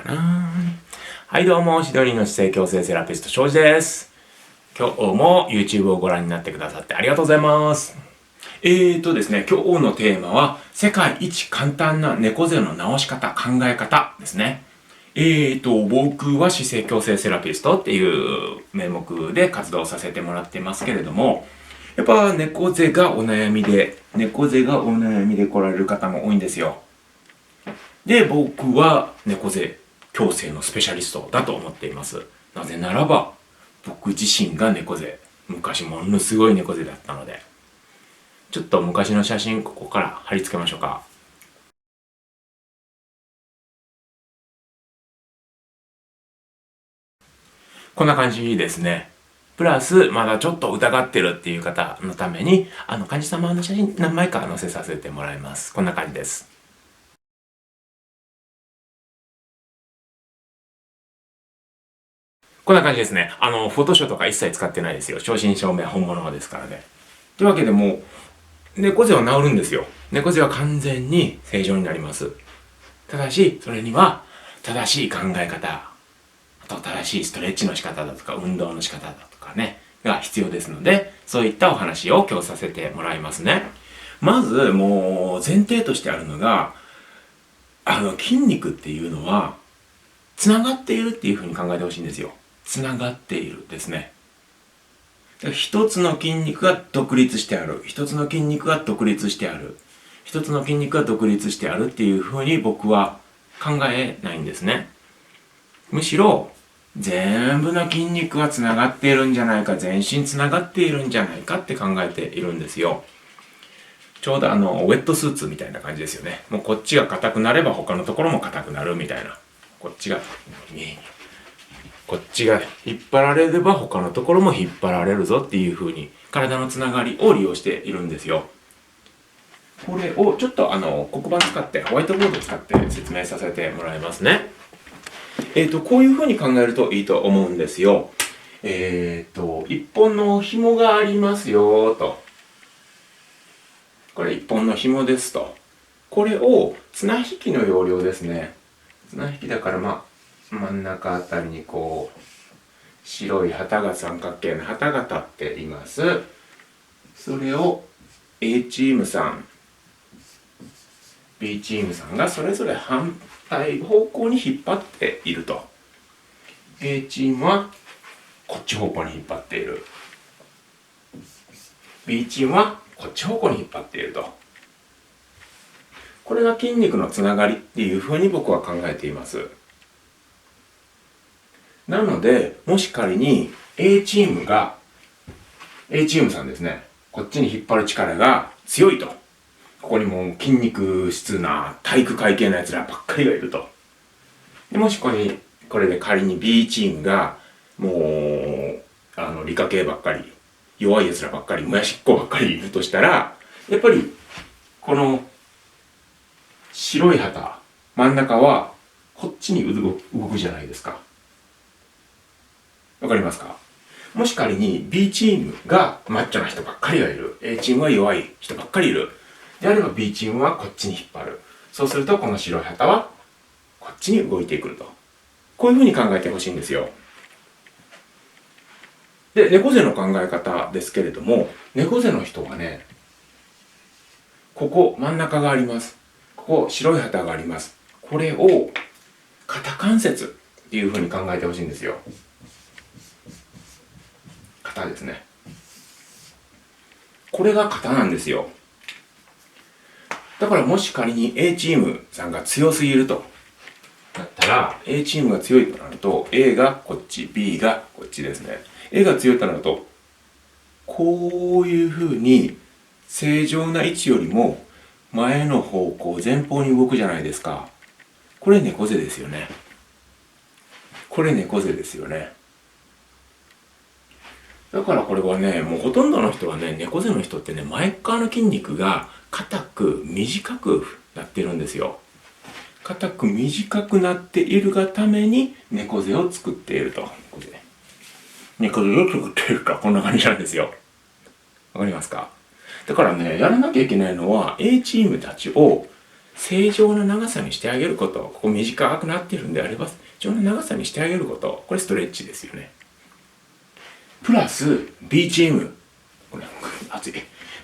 な。はい、どうも、シドニーの姿勢矯正セラピスト、庄司です。今日も YouTube をご覧になってくださってありがとうございます。ですね、今日のテーマは、世界一簡単な猫背の直し方、考え方ですね。僕は姿勢矯正セラピストっていう名目で活動させてもらってますけれども、やっぱ猫背がお悩みで来られる方も多いんですよ。で、僕は猫背矯正のスペシャリストだと思っています。なぜならば、僕自身が猫背、昔ものすごい猫背だったので、ちょっと昔の写真ここから貼り付けましょうか。こんな感じですね。プラス、まだちょっと疑ってるっていう方のために、患者様の写真何枚か載せさせてもらいます。こんな感じです。こんな感じですね。フォトショーとか一切使ってないですよ。正真正銘本物ですからね。というわけでもう、猫背は治るんですよ。猫背は完全に正常になります。ただし、それには正しい考え方、あと正しいストレッチの仕方だとか、運動の仕方だとかね、が必要ですので、そういったお話を今日させてもらいますね。まず、もう前提としてあるのが、筋肉っていうのは、つながっているっていうふうに考えてほしいんですよ。つながっているですね。一つの筋肉が独立してある。一つの筋肉が独立してある。一つの筋肉が独立してあるっていうふうに僕は考えないんですね。むしろ、全部の筋肉がつながっているんじゃないか、全身つながっているんじゃないかって考えているんですよ。ちょうどウェットスーツみたいな感じですよね。もうこっちが硬くなれば他のところも硬くなるみたいな。こっちが引っ張られれば他のところも引っ張られるぞっていう風に体のつながりを利用しているんですよ。これをちょっと黒板使ってホワイトボード使って説明させてもらいますね。こういう風に考えるといいと思うんですよ。一本の紐がありますよと。これ一本の紐ですと。これを綱引きの要領ですね。綱引きだから真ん中あたりにこう白い旗が三角形の旗が立っています。それを A チームさん B チームさんがそれぞれ反対方向に引っ張っていると。 A チームはこっち方向に引っ張っている。 B チームはこっち方向に引っ張っていると。これが筋肉のつながりっていうふうに僕は考えています。なので、もし仮に A チームさんですね、こっちに引っ張る力が強いと。ここにもう筋肉質な体育会系のやつらばっかりがいると。でもしこれで仮に B チームが、もう、理科系ばっかり、弱いやつらばっかり、もやしっこばっかりいるとしたら、やっぱり、この白い旗、真ん中は、こっちに動くじゃないですか。わかりますか？もし仮に B チームがマッチョな人ばっかりがいる。A チームは弱い人ばっかりいる。であれば B チームはこっちに引っ張る。そうするとこの白い旗はこっちに動いてくると。こういうふうに考えてほしいんですよ。で、猫背の考え方ですけれども、猫背の人はね、ここ真ん中があります。ここ白い旗があります。これを肩関節っていうふうに考えてほしいんですよ。肩ですね。これが肩なんですよ。だからもし仮に A チームさんが強すぎるとなったら、A チームが強いとなると A がこっち、B がこっちですね。A が強いとなると、こういうふうに正常な位置よりも前の方向、前方に動くじゃないですか。これ猫背ですよね。これ猫背ですよね。だからこれはね、もうほとんどの人はね、猫背の人ってね、前側の筋肉が硬く短くなってるんですよ。硬く短くなっているがために猫背を作っていると。猫背を作っていると、こんな感じなんですよ。わかりますか？だからね、やらなきゃいけないのは A チームたちを正常な長さにしてあげること、ここ短くなっているんであれば、正常な長さにしてあげること、これストレッチですよね。プラス B チーム、これ熱い。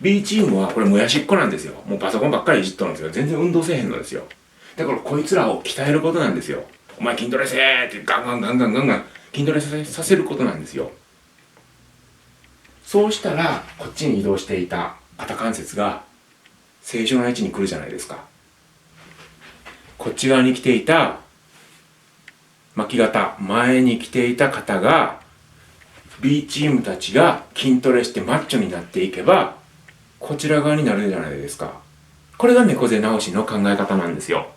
B チームはこれもやしっこなんですよ。もうパソコンばっかりいじっとるんですよ。全然運動せえへんのですよ。だからこいつらを鍛えることなんですよ。お前筋トレせーってガンガンガンガンガンガン筋トレさせることなんですよ。そうしたらこっちに移動していた肩関節が正常な位置に来るじゃないですか。こっち側に来ていた巻き肩、前に来ていた肩が B チームたちが筋トレしてマッチョになっていけばこちら側になるじゃないですか。これが猫背直しの考え方なんですよ。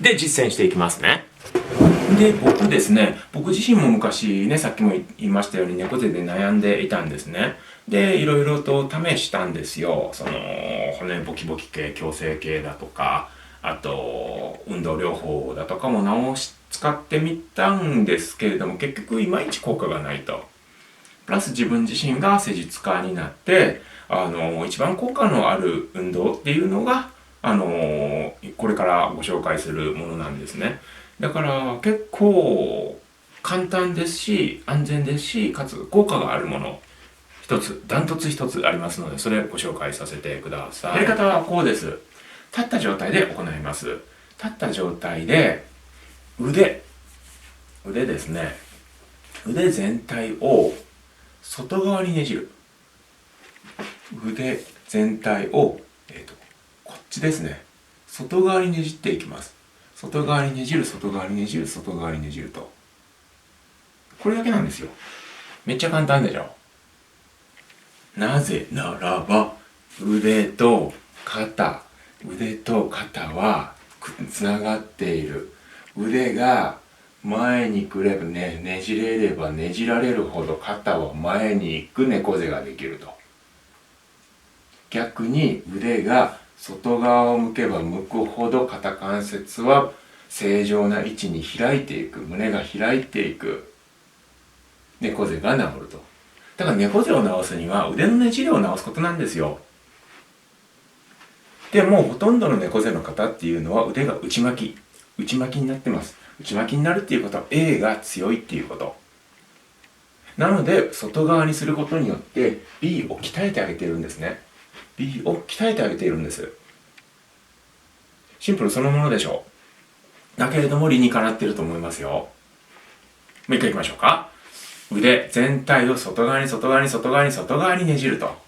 で、実践していきますね。で、僕自身も昔ね、さっきも言いましたように猫背で悩んでいたんですね。で、いろいろと試したんですよ。骨ボキボキ系、矯正系だとか、あと、運動療法だとかも使ってみたんですけれども、結局いまいち効果がないと。プラス自分自身が施術家になって、一番効果のある運動っていうのが、これからご紹介するものなんですね。だから結構簡単ですし、安全ですし、かつ効果があるもの、ダントツ一つありますので、それをご紹介させてください。やり方はこうです。立った状態で行います。立った状態で、腕ですね。腕全体を外側にねじる。腕全体を、こっちですね。外側にねじっていきます。外側にねじる、外側にねじる、外側にねじると。これだけなんですよ。めっちゃ簡単でしょ。なぜならば、腕と肩はつながっている。腕が前に来ればねじれればねじられるほど肩は前に行く猫背ができると。逆に腕が外側を向けば向くほど肩関節は正常な位置に開いていく。胸が開いていく。猫背が治ると。だから猫背を治すには腕のねじれを治すことなんですよ。でもうほとんどの猫背の方っていうのは腕が内巻きになってます。内巻きになるっていうことは A が強いっていうこと。なので外側にすることによって B を鍛えてあげているんですね。B を鍛えてあげているんです。シンプルそのものでしょう。だけれども理にかなっていると思いますよ。もう一回いきましょうか。腕全体を外側にねじると。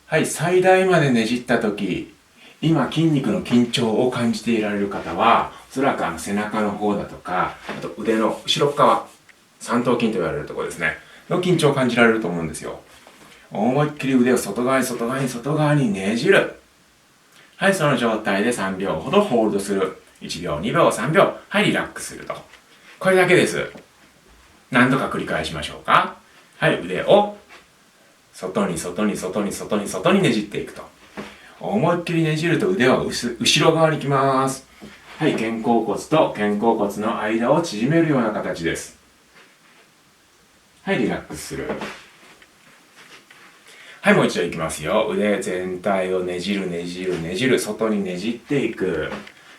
はい、最大までねじったとき、今筋肉の緊張を感じていられる方は、おそらく背中の方だとか、あと腕の後ろ側、三頭筋と言われるところですね、の緊張を感じられると思うんですよ。思いっきり腕を外側にねじる。はい、その状態で3秒ほどホールドする。1秒、2秒、3秒。はい、リラックスすると。これだけです。何度か繰り返しましょうか。はい、腕を外にねじっていくと。思いっきりねじると腕は後ろ側に来ます。はい、肩甲骨と肩甲骨の間を縮めるような形です。はい、リラックスする。はい、もう一度いきますよ。腕全体をねじる、外にねじっていく。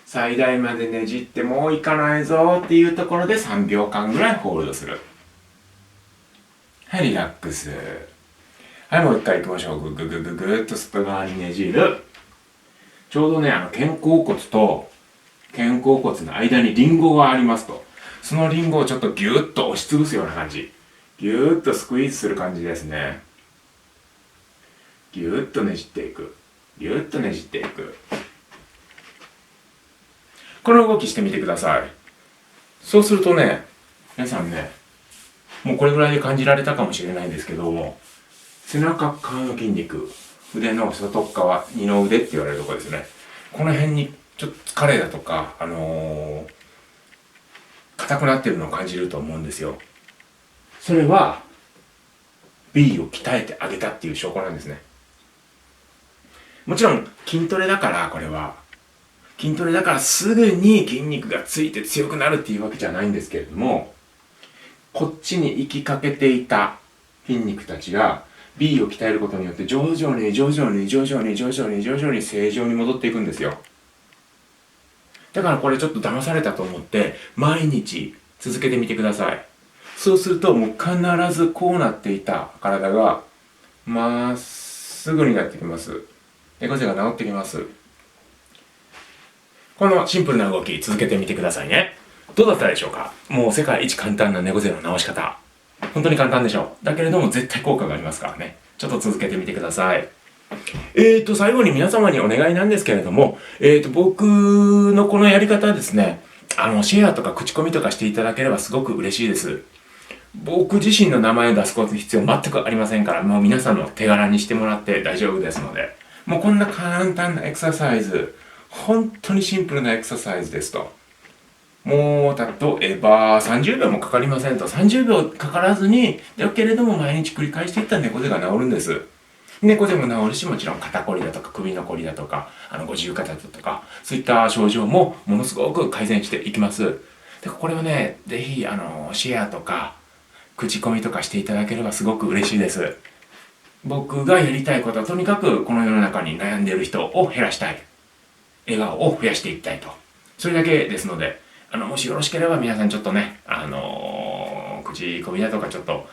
最大までねじってもういかないぞっていうところで3秒間ぐらいホールドする。はい、リラックス。はい、もう一回いきましょう。ぐっと外側にねじる。ちょうどね、肩甲骨と肩甲骨の間にリンゴがありますと。そのリンゴをちょっとギュッと押しつぶすような感じ。ギュッとスクイーズする感じですね。ギュッとねじっていく。この動きしてみてください。そうするとね、皆さんね、もうこれぐらいで感じられたかもしれないんですけども、背中側の筋肉、腕の外側、二の腕って言われるところですね。この辺にちょっと疲れだとか、硬くなってるのを感じると思うんですよ。それは B を鍛えてあげたっていう証拠なんですね。もちろん筋トレだからすぐに筋肉がついて強くなるっていうわけじゃないんですけれども、こっちに行きかけていた筋肉たちが B を鍛えることによって徐々に徐々に徐々に徐々に徐々に正常に戻っていくんですよ。だからこれちょっと騙されたと思って毎日続けてみてください。そうするともう必ずこうなっていた体がまっすぐになってきます。猫背が治ってきます。このシンプルな動き続けてみてくださいね。どうだったでしょうか？もう世界一簡単な猫背の治し方。本当に簡単でしょう。だけれども絶対効果がありますからね。ちょっと続けてみてください。最後に皆様にお願いなんですけれども、僕のこのやり方ですね、シェアとか口コミとかしていただければすごく嬉しいです。僕自身の名前を出すこと必要全くありませんから、もう皆さんの手柄にしてもらって大丈夫ですので、もうこんな簡単なエクササイズ、本当にシンプルなエクササイズですと。もう例えば30秒もかかりませんと。30秒かからずに、だけれども毎日繰り返していったら猫背が治るんです。猫背も治るし、もちろん肩こりだとか首のこりだとか、五十肩だとか、そういった症状もものすごく改善していきます。で、これをね、ぜひシェアとか、口コミとかしていただければすごく嬉しいです。僕がやりたいことはとにかくこの世の中に悩んでいる人を減らしたい。笑顔を増やしていきたいと。それだけですので、もしよろしければ皆さんちょっとね、口コミだとかちょっと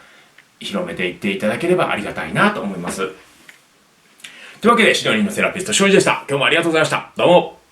広めていっていただければありがたいなと思います。というわけで、シドニーのセラピスト、庄司でした。今日もありがとうございました。どうも。